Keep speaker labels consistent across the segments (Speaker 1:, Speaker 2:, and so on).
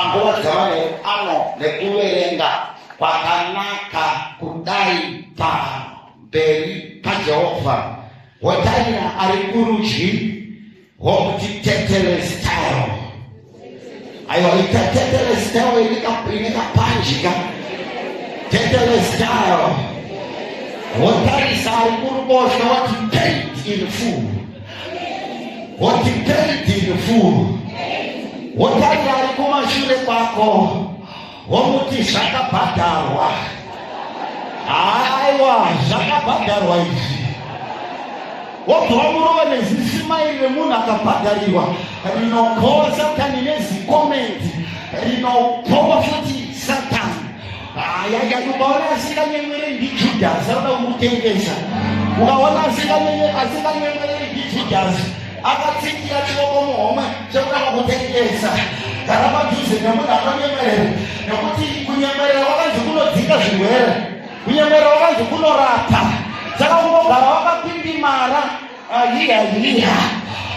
Speaker 1: mangowa dzavane ano nekuverenga kwakanaka kudai pamberi paJehovha. Wotarira ari kurudyi wokuti tetelesitayo. Aiwa tetelesitayo inekapanjika. Tetelesitayo. Wotarisa ari kuruboshwe wati paid in full. Wati paid in full. Wotarira ari kumashure kwako womuti zvakabhadharwa. Aiwa zvakabhadharwa izvi. Wobva murova nezisimairi remunhu akabhadharirwa rinokohwa Satani nezikomenti rinokohwa futi Satani. Ukaona asinganyemwereri ndiJudhasi anoda kumutengesa. Ukaona asinganyemwereri ndiJudhasi akatsikira chioko muhomwe chekuda kukutengesa. Gara padhuze nemunhu anonyemwerera, nekuti kunyemwerera wakanzi kunodzinga zvirwere, kunyemwerera wakanzi kunorapa. Saka ungogara wakapindimara hiya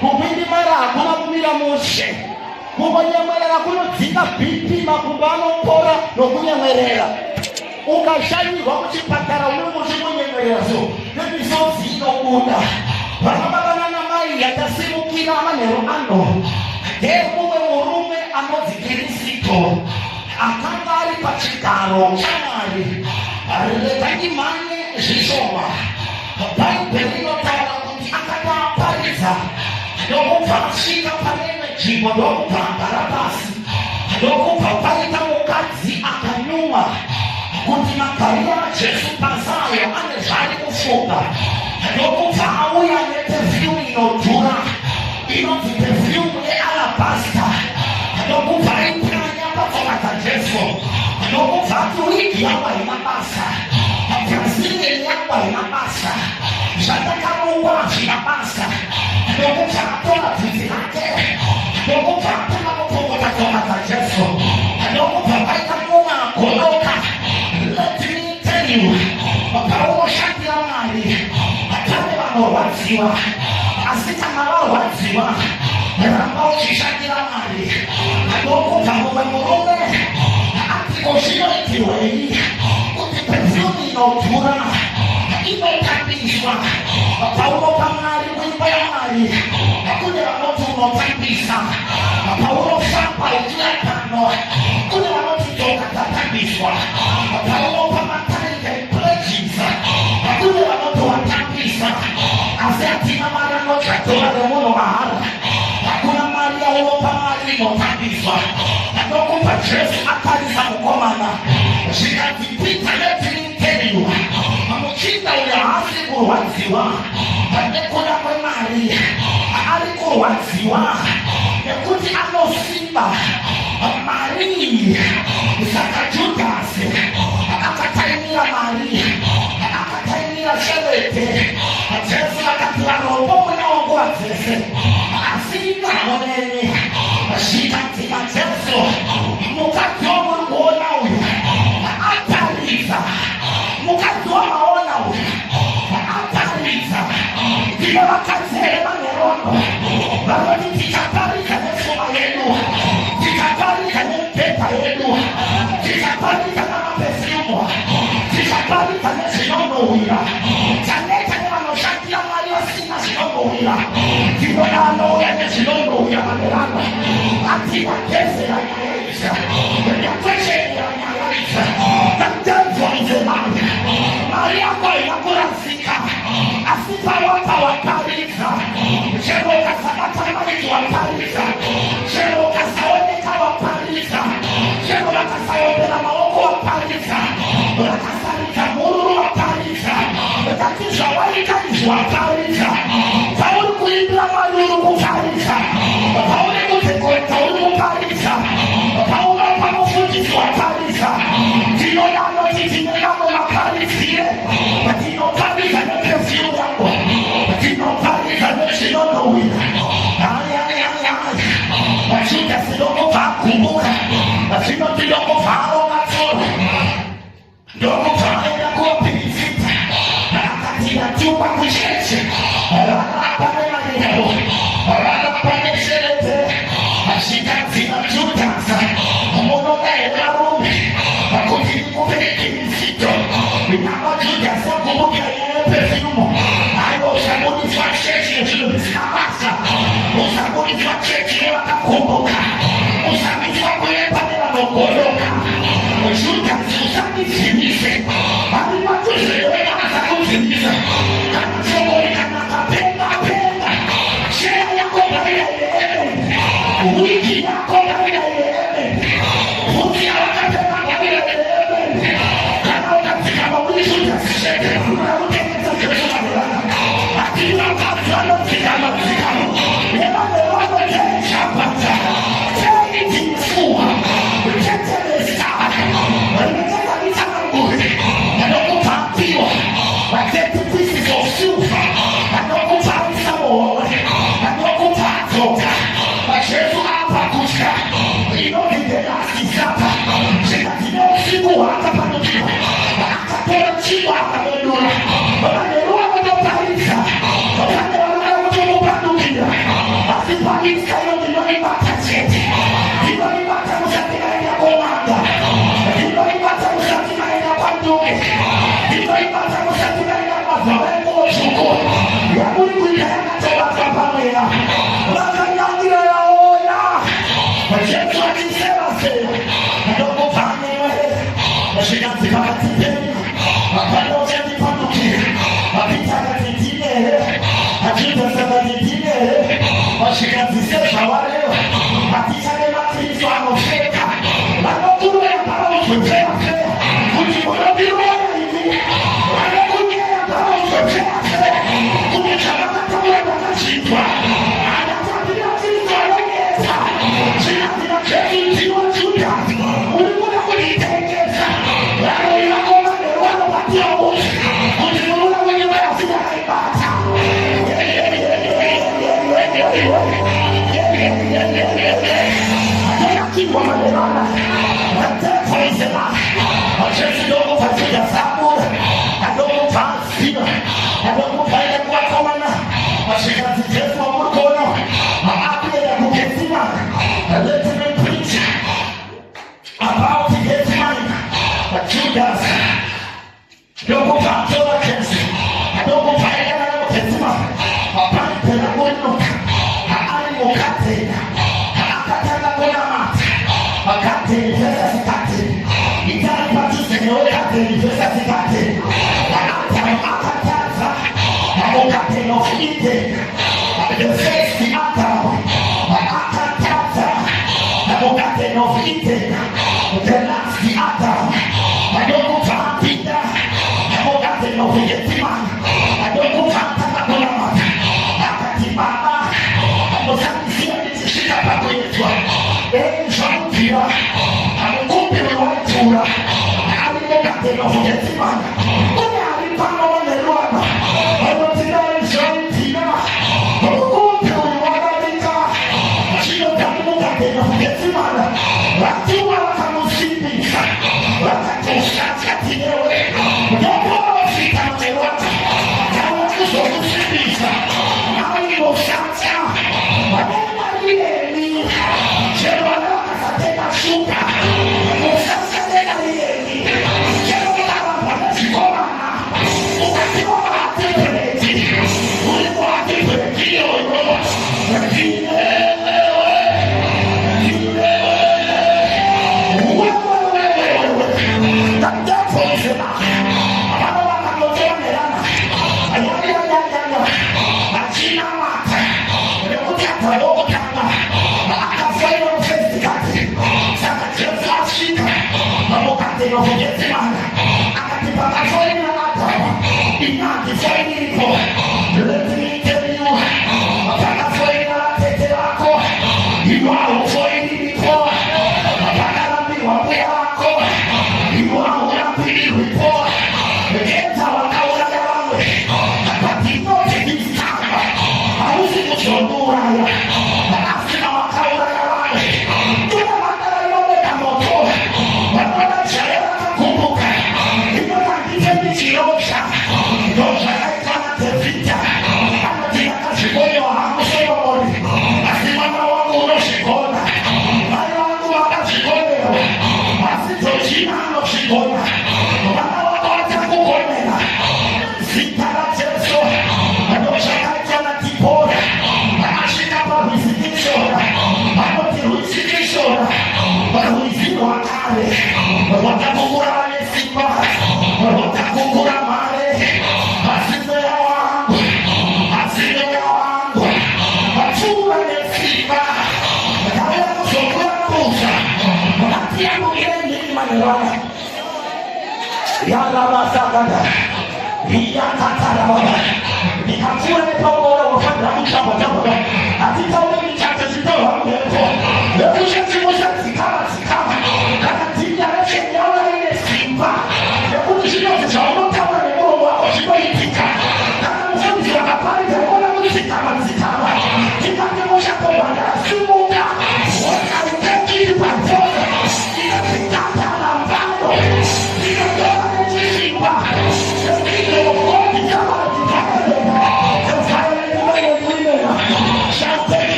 Speaker 1: kupindimara hakuna kumira mushe. Kungonyemwerera kunodzinga BP, makumbo anopora nokunyemwerera. Ukashanyirwa kuchipatara unenge uchinyemwerera so nemisodzi inobuda. Vanababa nanamai yatasimukira manheru ano ndeumwe murume anonzi Kirisito akanga ari pachigaro chaMwari. Retandimhanye zvishoma. Bhaibheri rinotaura kuti akanga aparidza ndokubva asvika pane imwe nzvimbo ndokubva agara pasi. Ndokubva paita mukadzi akanyumwa kuti magariro aJesu pazayo ane zvaari kufunga. Ndokubva auya nepefyumu inodhura inonzi pefyumu yealabhasta. Ndokubva aipuranya patsoka dzaJesu. Ndokubva ati wigi yangu haina basa, brazilian yangu haina basa, zvatakamungwa hazvina basa. Ndokubva atora bvudzi rake. Ndokubva atanga kupfokota tsoka dzaJesu. Ndokubva paita mumwe agoloka. Let me tell you, paunoshandira Mwari pane vanorwadziwa, asi kana varwadziwa ramba uchishandira Mwari. Ndokubva mumwe murume zvinoitirwei kuti pefyumu inodhura inotambiswa. Paunopa Mwari muimba yaMwari kune vanoti unotambisa. Paunofamba uchiya pano kune vanoti tsoka dzatambiswa. Paunopa matarike pledges kune vanoti watambisa. Asi hatina mari anodzatora remunhu mahara. Hakuna mari yaunopa Mwari inotambiswa. Ndokupa Jesu akarisa mukomana zvikati Peter letiniteriwa muchinda uyo haasi kurwadziwa nekuda kwemari, ari kurwadziwa nekuti anosimba mari. Saka Judhasi akataimira mari, akataimira sherete. Jesu akati varombo munawo nguva dzese, asi ingaoneni zvikati Jesu mukadzi wamuri kuona uyu ataridza, mukadzi wamaona uyu ataridza. Ndino vakadzi here manherono vanoti tichaparidza nepfuma yedu, tichaparidza nemibhedha yedu, tichaparidza namapefyumu, tichaparidza nezvinonhuhwira. Taneta nevanoshandira Mwari vasina zvinonhuhwira. Ndinoda anouya nezvinonhuhwira manerano ativagezera nyaya idzi, ndakwesherera nyaya idzi. Ndatanzwa idzi Mwari, mari yako haina kurasika, asi pawaka waparidza. Chero ukasabata Mwari waparidza, chero ukasaoneka waparidza, chero vakasaombera maoko waparidza, vakasaridza mururu waparidza, vakati zvawaita izvi waparidza. Pauri kuimbira Mwari uri kuparidza, pauri kutekoeta uri kuparidza, paunopa mufundisi waparidza. Ndinoda anoti tine vamwe vaparidzire, ndinoparidza nepefyumu yangu, ndinoparidza nezvinonhuhwira.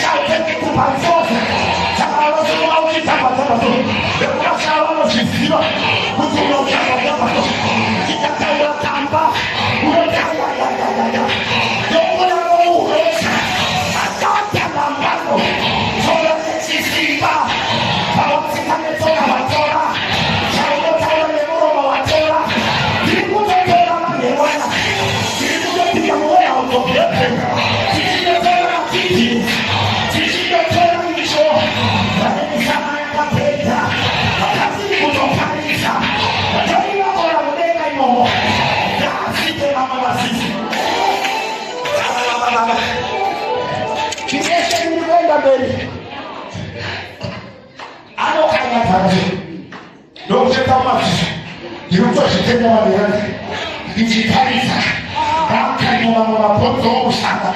Speaker 1: Shall take it by force. Don't get that much. You touch the table on the earth. It's Italian. How can you put those out?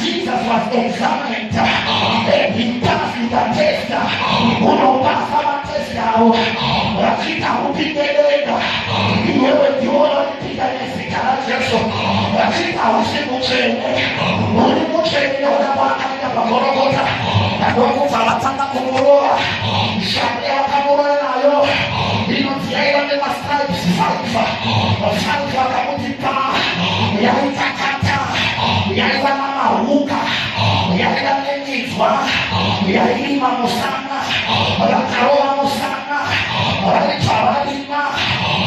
Speaker 1: Jesus was examined and he passed the test. Unapasa test yao lakini hupingeleka iwewe kiona nipita nesikala Yesu lakini hawasimuchene ulimuchene unapaka pakorogota ndogo falatanga kumurua shambia kamurua nayo inotiaila de stripes salva kamutipa yaitakata yaila mamaruka yaila nenitwa yailima musana yakaroa musana yaichabalima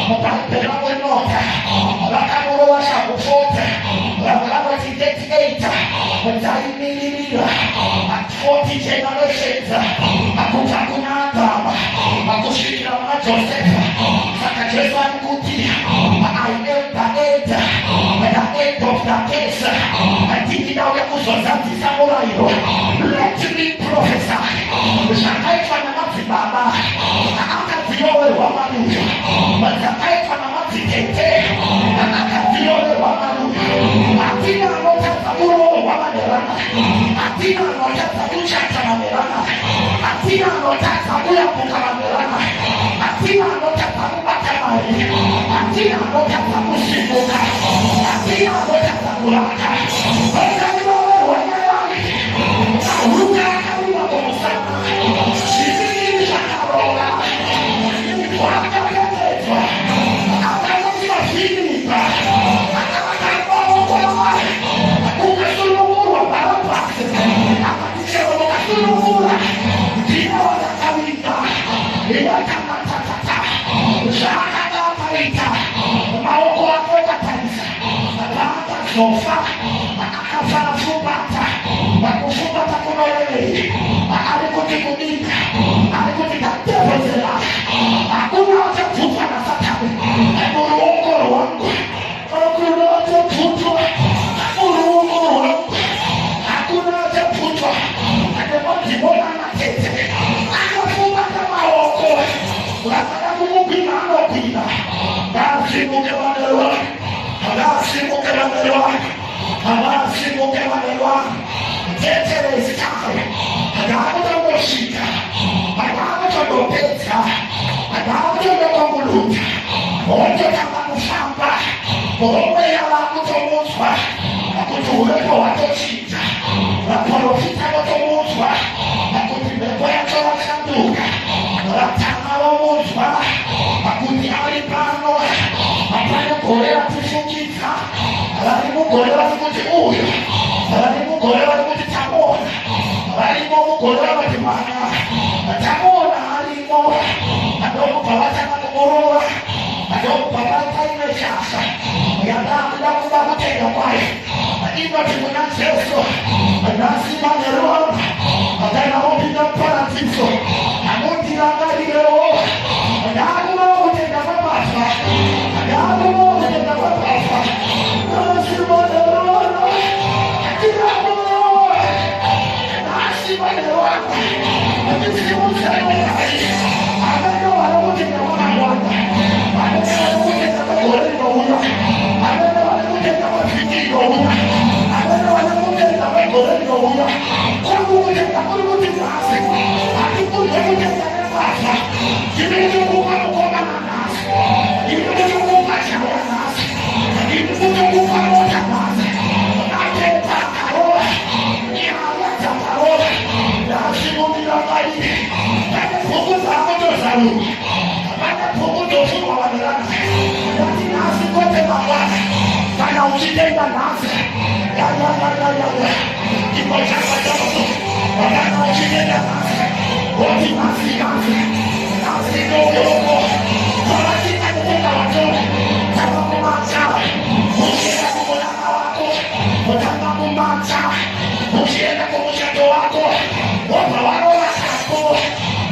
Speaker 1: mukapela wenota yakamuroa shakufote yakalawetiteti Utaimilila 40 generations. Akutakuna Adam. Akushikila na Joseph. Saka Jesu alikutia. I am the end of the case. Atini na uyakusozati samurai. Let me prophesy. Shakaifa na mati baba. Akatiyowe wa manuyo. Shakaifa na mati tete. Akatiyowe wa manuyo. Atina nota saburo wa manerana. Atina nota sabucha kamanerana. Atina nota sabuya kukamanerana. Atina nota sabuya kamari. Atina nota sabushimoka. Atina nota sabulaka. Wakaliwawe wanyarani. Uruka kaliwa kumusana. Shizini shakarola. Wakaketwa. Akaketwa shinipa. Sofa, akafanya fubata, wakufubata kunolele, alikutikudika, alikutikatepezela, hakuna wacha kutwa na satani, uruongo wangu, hakuna wacha kutwa, uruongo wangu, hakuna wacha kutwa, akemotibona na tete, akafubata maoko, unataka kumupima anopina, basi mukewanelewa, Abasi mukewanelewa, abasi mukewanelewa, tetere zikawe, agamuta moshika, agamuta mopeta, agamuta mokonguluta, ote kama mufamba, ome yala kutomuzwa, akutuwepo watoshita, waporofita watomuzwa, akutimepo ya tola chanduka, ratana wamuzwa, akutiari pano, apane kolera tifukika, alalimu kolera tikuti uyo, alalimu kolera tikuti tamona, alalimu kolera watimana, tamona alimo, adomu pawatana kumurua, adomu pawata imeshasa, yadamu kutega kwae, ino tikuna seso, nasi maneruwa, adana opina paratiso, amuti langari leo, adamu kutega mabasa, adamu kutega mabasa, nasi maneruwa, nasi maneruwa, nasi maneruwa, adana walamutega mabasa, adana walamutega mabasa, adana walamutega mabasa, adana walamutega mabasa, kwangu kutega mabasa, akikuja kutega mabasa, kimeja kuka mkoba na nasi, kimeja kuka chaya nasi, kimeja kuka moja nasi, nateta karola, nyalata karola, nasi mumila maini, kane puku zakoto zalu, kane puku dofu wawadirana, nasi nasi kote mabana, kana uchitenda nasi, ya, imo chapa chapo, kana uchitenda nasi, wati nasi, nasi ndogo, kama kita kutenda watu, kama kumacha, ukienda kumulaka wako, kama kumacha, ukienda kumushato wako, wapawarola kako,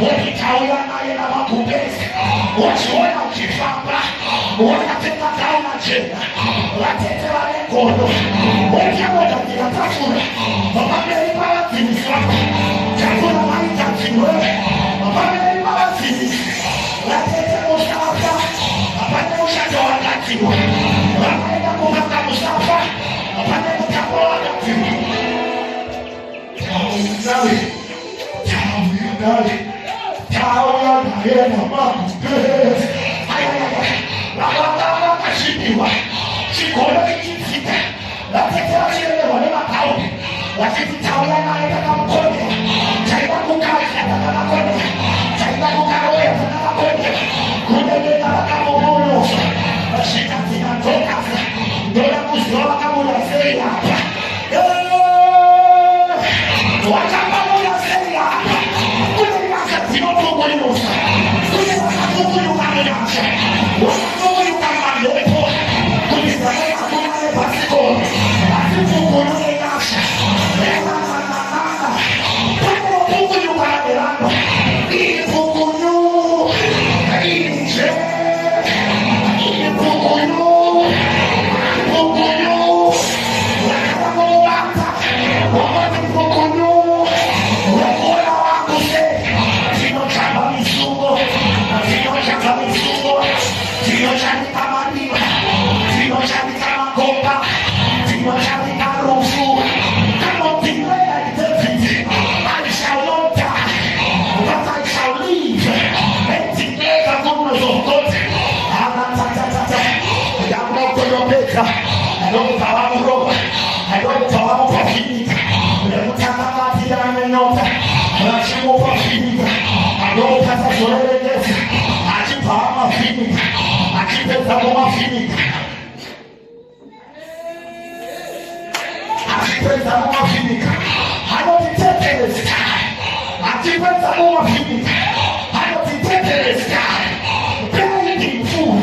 Speaker 1: wakitauya naye na wakupesi, wachiona ukifamba, wakateka kauna jena, watete wale kono, wakiamoja kila tafuna, wapamelipa watimizi wako, chakula maitatiwe, wapamelipa watimizi, watete Mustafa, wapate mushato wakatiwe, wapenda kumaka Mustafa, wapate mutako wakatiwe. Tawe na makupezi, wakataka kashipiwa, shikola kikifika, watete wachelewa ni makauni, watete tawe na etaka mkote, chaida kukazi ataka mkote, chaida kukaroe ataka mkote, kudegena wakamumunusa, washika zinatoka, ndola kuzola kamula zei hapa, wakamamula zei hapa, kudegena zinotugu inusa, kudegena tugu yukaminasha, wakamugu yukamalepo, kudegena kumale pasiko, asifugu yukenasha, back. Demon carry arrow through. Cannot declare identity. I shall not die, but I shall live and declare the goodness of God. I'm not going to make I don't have a rope. I don't have a profit. I don't have a note. I should go for feeding. I don't have a solar. I keep on feeding. I keep it up feeding. I keep it up feeding. I don't detect this guy. I keep it up feeding. I don't detect this guy. Bending food.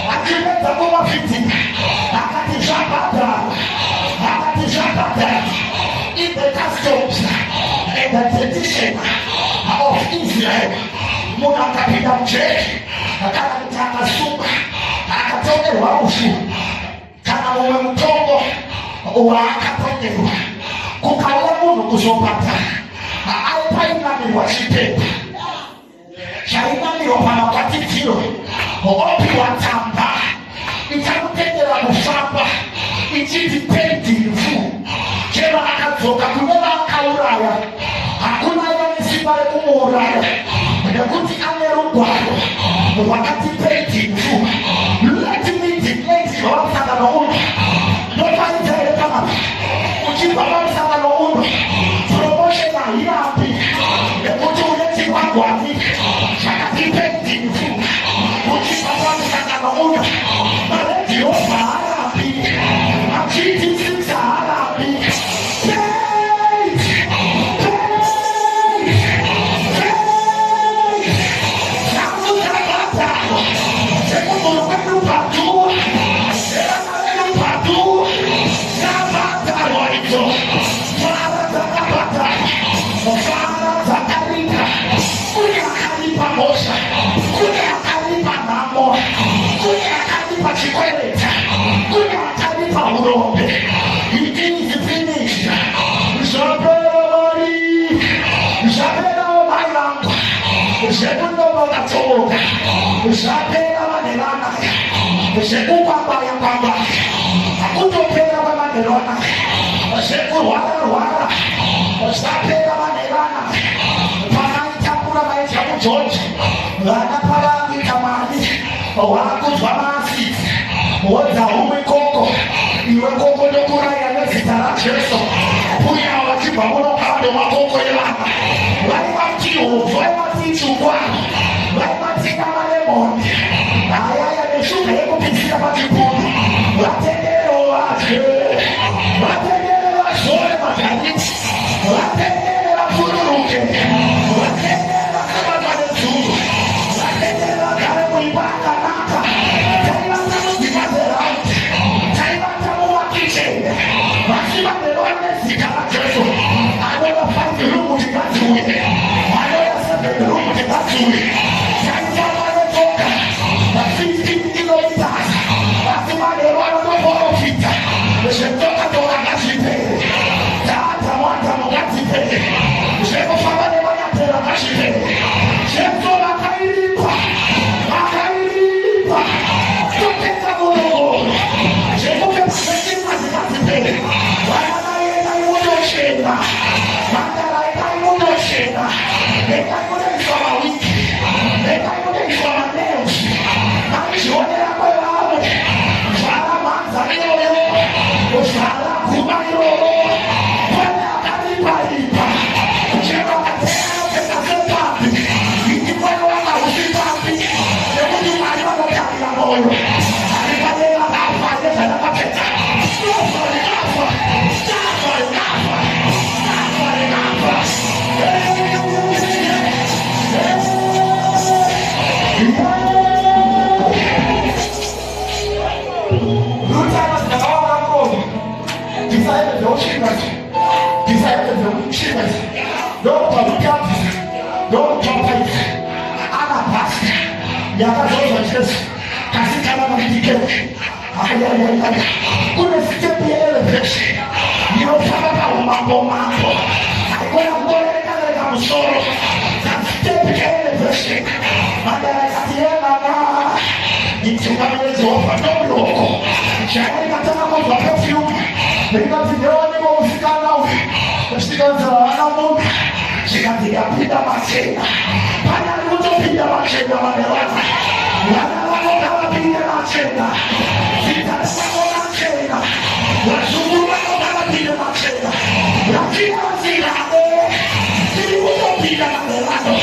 Speaker 1: I keep it up feeding. I got the shop out there. In the customs and the tradition of Israel, Munakapita Church, Akataka Suba, Akatoke Waushu, Kanawa Togo, or Akatoke, Kukawamu Kusopata, I find nothing what she did. Shaimani of Anapatio, or Opiwa Tampa, it's a tender of Sapa, it's independent food. Kera akatoka kunena kauraya hakuna yale sibale kumuraya ndakuti amerubwako wakati peti mfu lati miti leti wamsana no uno nopani tere kama uchipa wamsana no uno promotion na yapi ndakuti uleti wangu wapi wakati peti mfu uchipa wamsana no uno maleti opa yapi akiti sisa yapi. Usapela manelana, usekupa baya kwamba, akutopela manelana, usekuwala, usapela manelana, panaitakula maisha kuchocha, wanapala kitamani, wakuzwa masi, waza umekoko, iwe koko dokura ya nesitara cheso, puya wachipa muno kado makoko yelana, waimati uvu, waimati chukwana, waimati kama lemon, ayaya neshuka yeko pisira patipuni, watendero wake, watendero wasole matani, watendero wafururuke, watendero wakama manetu, watendero wakame kuipaka naka, taibata mukipazerauti, taibata muwakichende, wakibandero wanesikala cheso, adola fati rumu tikatuwe, adola sepe rumu tikatuwe, Jangan kata nama Mungu zikapiga machina pana kutopiga machina wanawana wanapiga machina zitasema machina wazungu wanapiga machina lakini wazirade zilikutopiga wanawana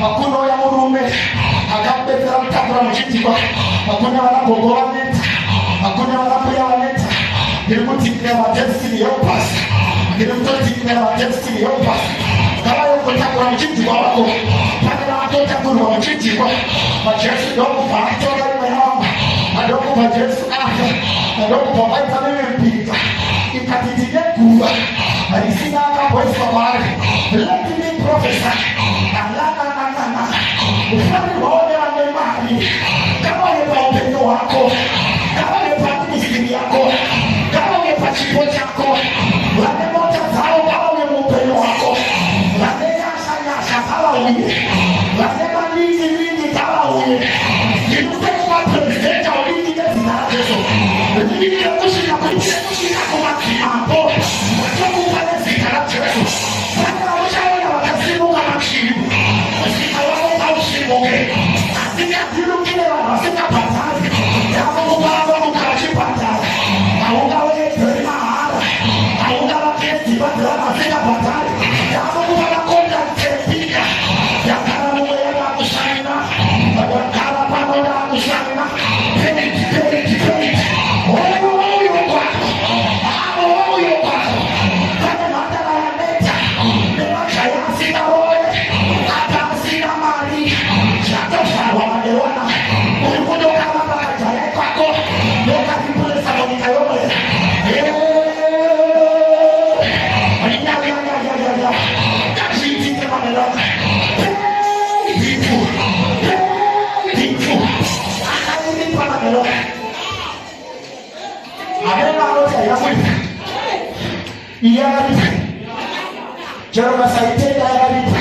Speaker 1: makuno ya murume akabetera mtakura mchitikwa makuno wanagogola neta makuno wanapuya waneta nilimutikile wa destiny helpers nilimutikile wa destiny helpers kama yuko takura mchitikwa wako pale wako takura mchitikwa majesu dogo faatola imeomba adogo kwa Yesu afya adogo kwa vitamin mpita ikatitile kuwa alisina akapoeswa mare let me prophesy ufanye waone wamemani kama umepa upendo wako kama umepa misiri yako kama umepa chipo chako wame moja zao kama umepa upendo wako wame nyasha kama uye wame manini kama uye jinupe kwa prezidenta ulini gezi na jeso ulini kushika kwa kimambo wachoku pale zikara jeso wame wachawe na wakasimu kama mshiribu asika tilukile asika patari yako kubaba mukachipatari aungawe mahara aungawa kesi patara asika patari yako kubaba konda tepika yakara muwe ya kushina yakara pamoja kushina page oyo kwako kama matala ya meta mewacha ya sita roe hata sina mali wanaelewana ulikuja kama bakajaya kwako ndoka kipule saboni kayome ya kajiti kama melona bifu akali kama melona amena roja ya mwini iyari jero masaitenda ya karibu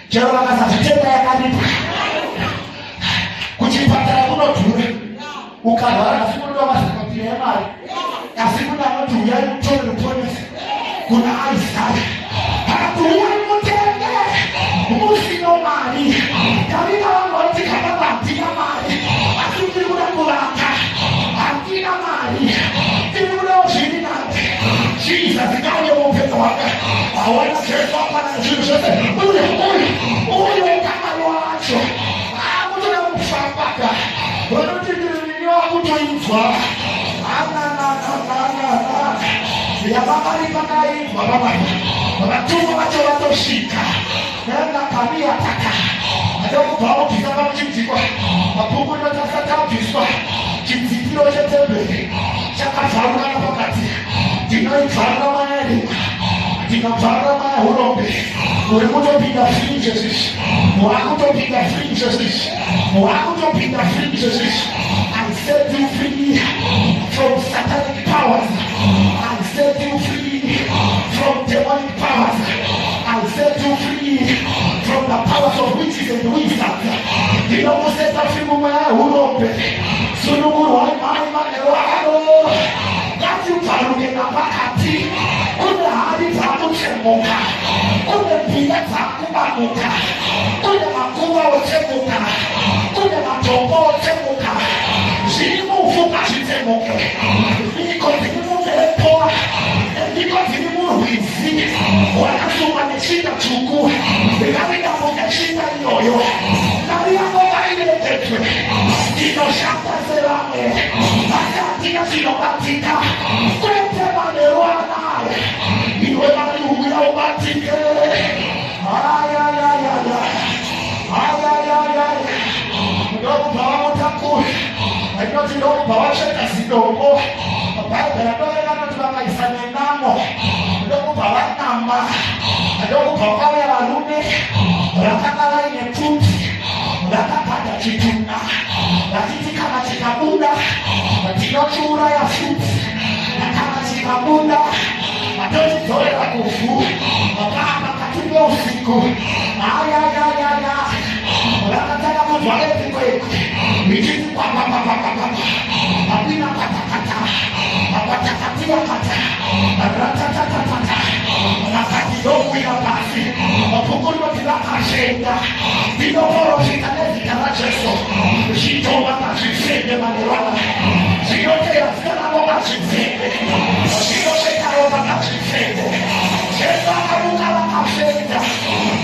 Speaker 1: jero makasatitenda ya karibu kuchipatara kuno turi ukarwara kasimuno wamasakapile yamari kasimuna notu uyari mtore luponesi kuna aisari hakuyari mutenge umusino mari kabina wangoti kama batina mari asumiri kuna kulaka akina mari kimuna oshiri nante Jesus ikawe mupendo waka awana jesu apana Jesus uyu kama yuacho Paka, wanatujua kutoinzwa. Ya baba ni pakai, baba. Wanatuma watu watoshika. Nenda kabia taka. Ndio kwa kizama mchimchikwa. Mapungu ndio sasa kiswa. Kimzikiro chetembe. Chaka fauna na wakati. Dinoi fauna maeli. Dinapara ma urombe. Ulimutopiga free Jesus. Mwakutopiga free Jesus. Mwakutopiga free Jesus. I set you free from satanic powers. I set you free from demonic powers. I set you free from the powers of witches and wizards. Ninaposema free mwa urombe. Sunuguru wa imani manewano. Gati uparuge na pakati. Kuna hadi tatu chemoka. Kuna pia takubamuka. Kuna makuwa ochemuka. Kuna matombo ochemuka. Shirimu ufuka chitemuka. Niko tinimu melepoa. Niko tinimu wizi. Wanasuma nishida chuku. Nari yako nishida yoyo. Nari yako kaile tetu. Nino shaka selame. Akatina sinobatika. Kwete manewana. Iwe manuhula ubatike. Ndogo pawa mutaku. Ndogo ndogo pawa shaka sidogo. Papa ndogo ndogo tubaka isane namo. Ndogo pawa nama. Ndogo pawa ya walume. Rakaka la inetuti. Rakaka ya chituna. Rakiti kama chikabunda. chura ya futi kama chikabunda machozi tole la kufu mapapa katika usiku ayayayaya unataka kutwaleti kwetu mijizi kwa apina katakata apatakatia kata ratatatatata nakatidoku ya basi wapukulwa tilaka shenda vidoporo shitanezi karacheso shitoba kashisende manurana shirote ya skanamo kashisende shirote karoba kashisende shenda karukala kasenda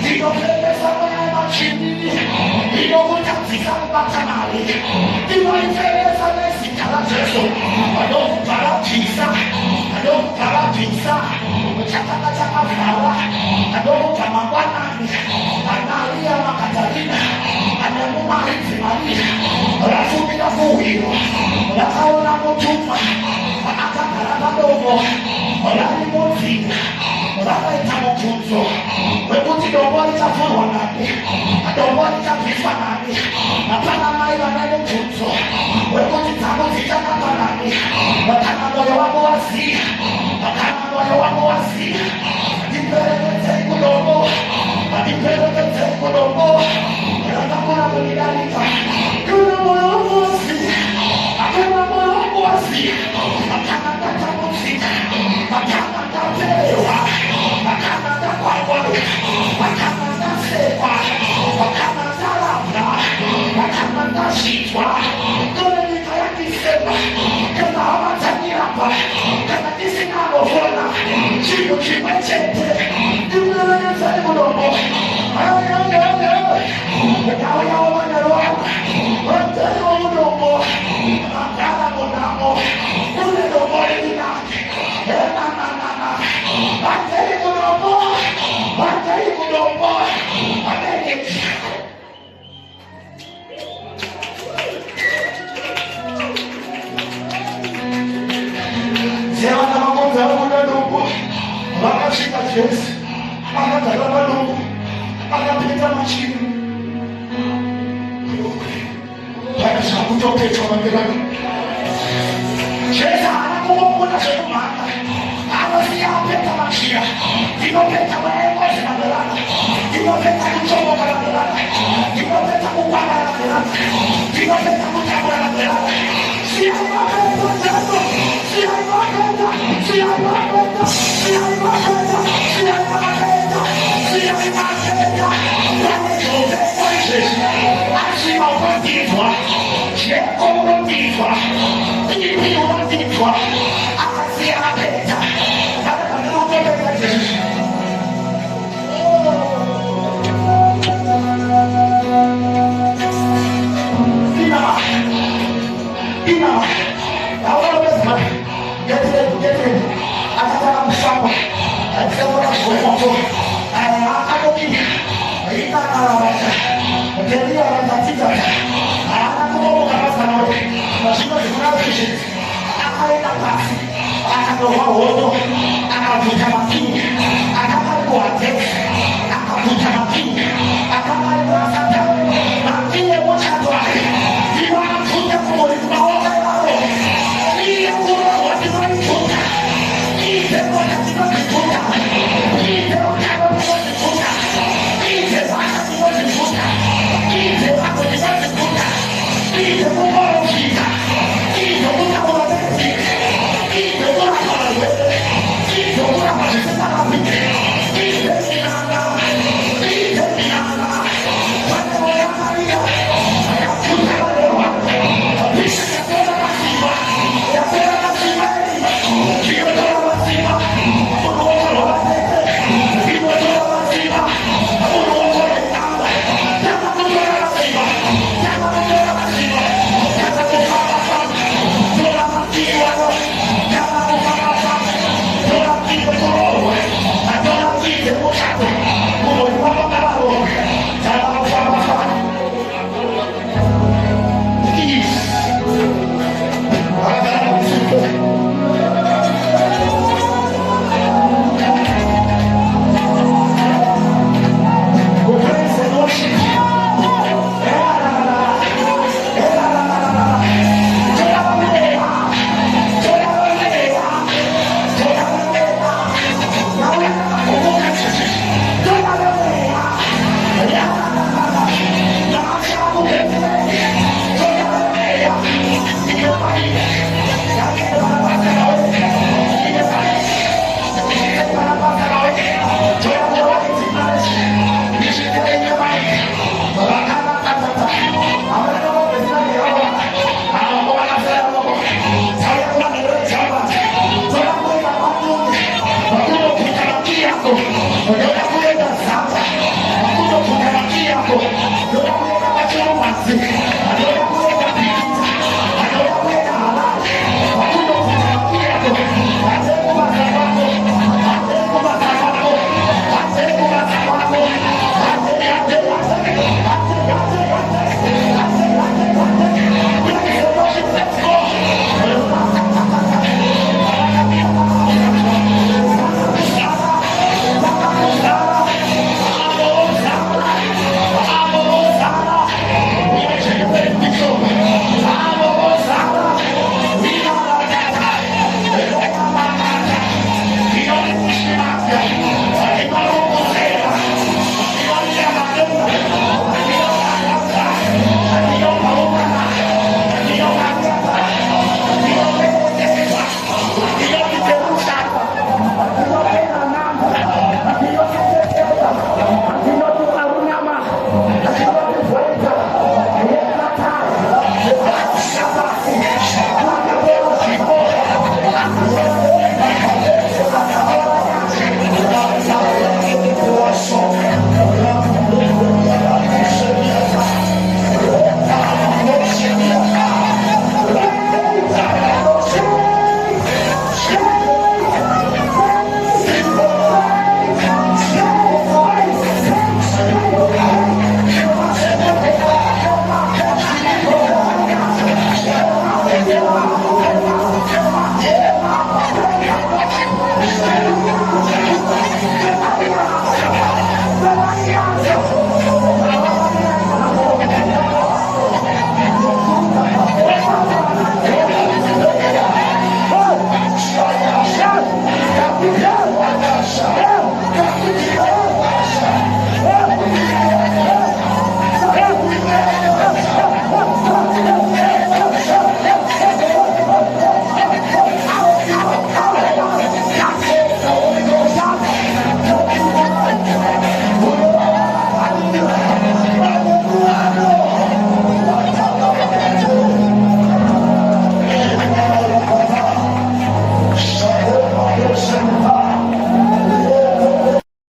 Speaker 1: vidopeleza mwenye machini vidokutatisa mbatamali vidoipeleza nesi karacheso wadoku paratisa chakatachaka fara adogo kama bwanani analia makatarina anamumahizi maria rafumila kuhiro nakaona mutuma akakarabadogo olali muzina olakaita mutunzo wekuti domboli chafurwa nani adomboli chafiswa nani apana maila nani mutunzo wekuti tamu zichakapa nani wakana moyo wako wasi wakana moyo wako wasi adipelekete kudomo adipelekete kudomo yanakuna kunidalika kuna moyo wako wasi akuna moyo wako wasi wakana katamusika wakana kapewa wakana kakwakwa wakana kasekwa wakana kalabda wakana kashitwa kuna nikayakisema kana hawatanirapa kana kisinabofona chiyo chimechete imelekeze kudomo yaoyaomanyaroa watero kudomo akala kunamo kule domolinake enananana wateri kudomo ameketi Sewana mamonza kuna ndugu wakashika Yesu akatalama ndugu akapita machini akashika kutokea magerani Yesu anakuona shemana anasiapeta machia vinopeta maengo zinaberana vinopeta kuchomo barabarana vinopeta kukwama barabarana vinopeta kutabwa barabarana